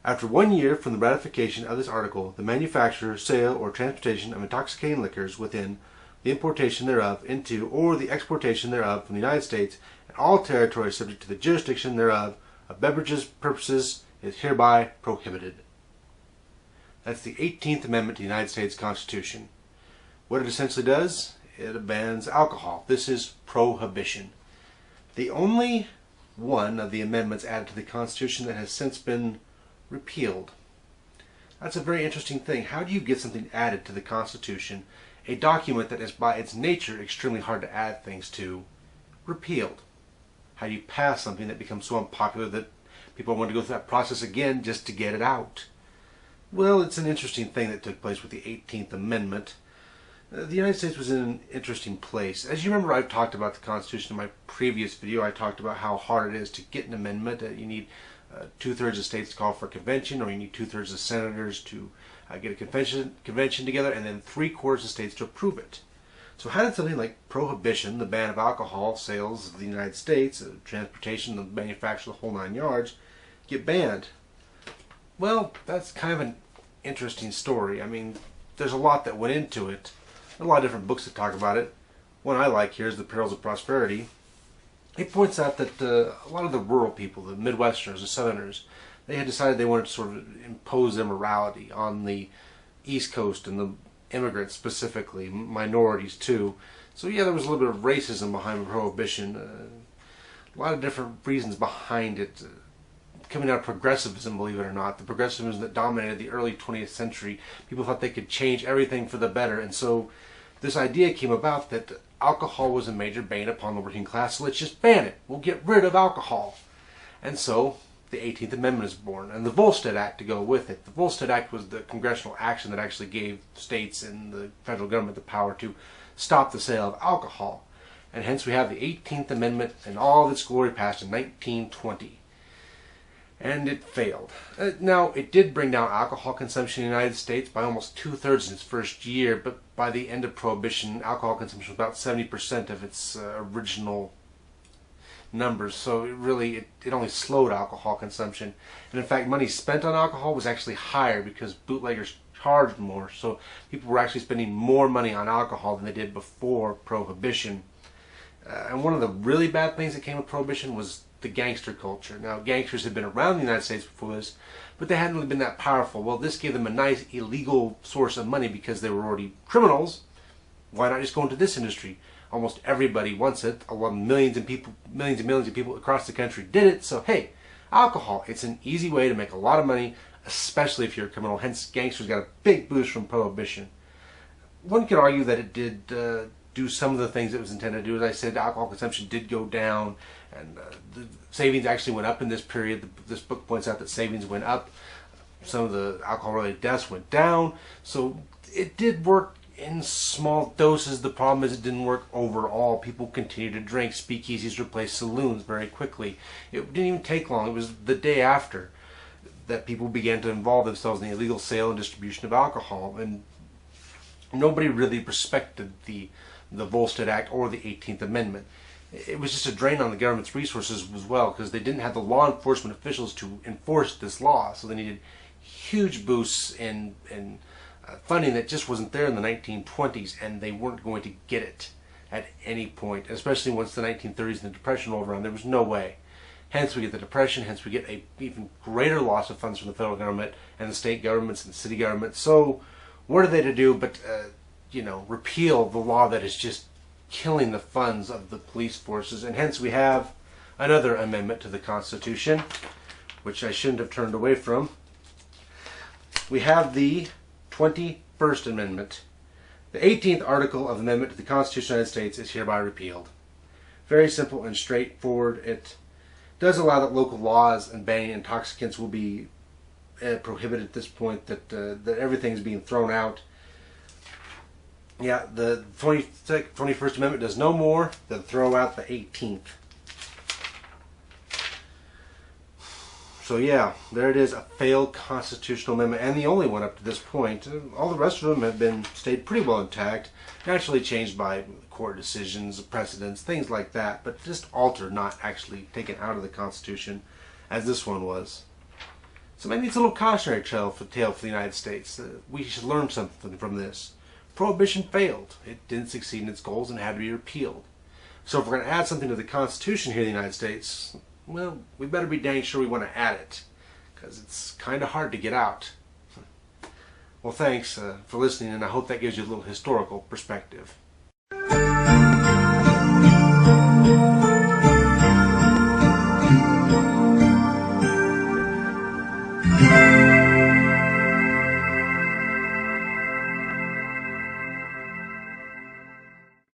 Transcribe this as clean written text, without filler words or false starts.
After 1 year from the ratification of this article, the manufacture, sale, or transportation of intoxicating liquors within, the importation thereof into, or the exportation thereof from the United States and all territories subject to the jurisdiction thereof of beverages purposes is hereby prohibited. That's the 18th Amendment to the United States Constitution. What it essentially does, it bans alcohol. This is prohibition. The only one of the amendments added to the Constitution that has since been repealed. That's a very interesting thing. How do you get something added to the Constitution, a document that is by its nature extremely hard to add things to, repealed? How do you pass something that becomes so unpopular that people want to go through that process again just to get it out? Well, it's an interesting thing that took place with the 18th Amendment. The United States was in an interesting place. As you remember, I've talked about the Constitution in my previous video. I talked about how hard it is to get an amendment. You need 2/3 of states to call for a convention, or you need 2/3 of senators to get a convention together, and then 3/4 of states to approve it. So how did something like prohibition, the ban of alcohol sales in the United States, transportation, the manufacture, the whole 9 yards, get banned? Well, that's kind of an interesting story. I mean, there's a lot that went into it. A lot of different books that talk about it. One I like here is The Perils of Prosperity. It points out that a lot of the rural people, the Midwesterners, the Southerners, they had decided they wanted to sort of impose their morality on the East Coast and the immigrants specifically, minorities too. So yeah, there was a little bit of racism behind Prohibition. A lot of different reasons behind it. Coming out of progressivism, believe it or not. The progressivism that dominated the early 20th century. People thought they could change everything for the better. And so this idea came about that alcohol was a major bane upon the working class. So let's just ban it. We'll get rid of alcohol. And so the 18th Amendment is born. And the Volstead Act to go with it. The Volstead Act was the congressional action that actually gave states and the federal government the power to stop the sale of alcohol. And hence we have the 18th Amendment in all of its glory passed in 1920. And it failed. Now, it did bring down alcohol consumption in the United States by almost 2/3 in its first year, but by the end of Prohibition, alcohol consumption was about 70% of its original numbers. So it only slowed alcohol consumption. And in fact, money spent on alcohol was actually higher because bootleggers charged more. So people were actually spending more money on alcohol than they did before Prohibition. And one of the really bad things that came with Prohibition was the gangster culture. Now, gangsters had been around the United States before this, but they hadn't really been that powerful. Well, this gave them a nice illegal source of money because they were already criminals. Why not just go into this industry? Almost everybody wants it. A lot of millions and millions of people across the country did it. So, hey, alcohol, it's an easy way to make a lot of money, especially if you're a criminal. Hence, gangsters got a big boost from Prohibition. One could argue that it did do some of the things it was intended to do. As I said, alcohol consumption did go down, and the savings actually went up in this period. This book points out that savings went up. Some of the alcohol-related deaths went down. So it did work in small doses. The problem is it didn't work overall. People continued to drink. Speakeasies replaced saloons very quickly. It didn't even take long. It was the day after that people began to involve themselves in the illegal sale and distribution of alcohol. And nobody really respected the Volstead Act or the 18th Amendment. It was just a drain on the government's resources as well, because they didn't have the law enforcement officials to enforce this law. So they needed huge boosts in funding that just wasn't there in the 1920s, and they weren't going to get it at any point, especially once the 1930s and the Depression rolled around. There was no way. Hence we get the Depression, hence we get a even greater loss of funds from the federal government and the state governments and the city governments. So what are they to do but repeal the law that is just killing the funds of the police forces? And hence we have another amendment to the Constitution, which I shouldn't have turned away from. We have the 21st Amendment. The 18th article of the Amendment to the Constitution of the United States is hereby repealed. Very simple and straightforward. It does allow that local laws and banning intoxicants will be prohibited at this point, that everything is being thrown out. Yeah, the 21st Amendment does no more than throw out the 18th. So yeah, there it is, a failed constitutional amendment, and the only one up to this point. All the rest of them have stayed pretty well intact, naturally changed by court decisions, precedents, things like that, but just altered, not actually taken out of the Constitution, as this one was. So maybe it's a little cautionary tale for the United States. We should learn something from this. Prohibition failed. It didn't succeed in its goals and had to be repealed. So if we're going to add something to the Constitution here in the United States, well, we better be dang sure we want to add it, because it's kind of hard to get out. Well, thanks for listening, and I hope that gives you a little historical perspective.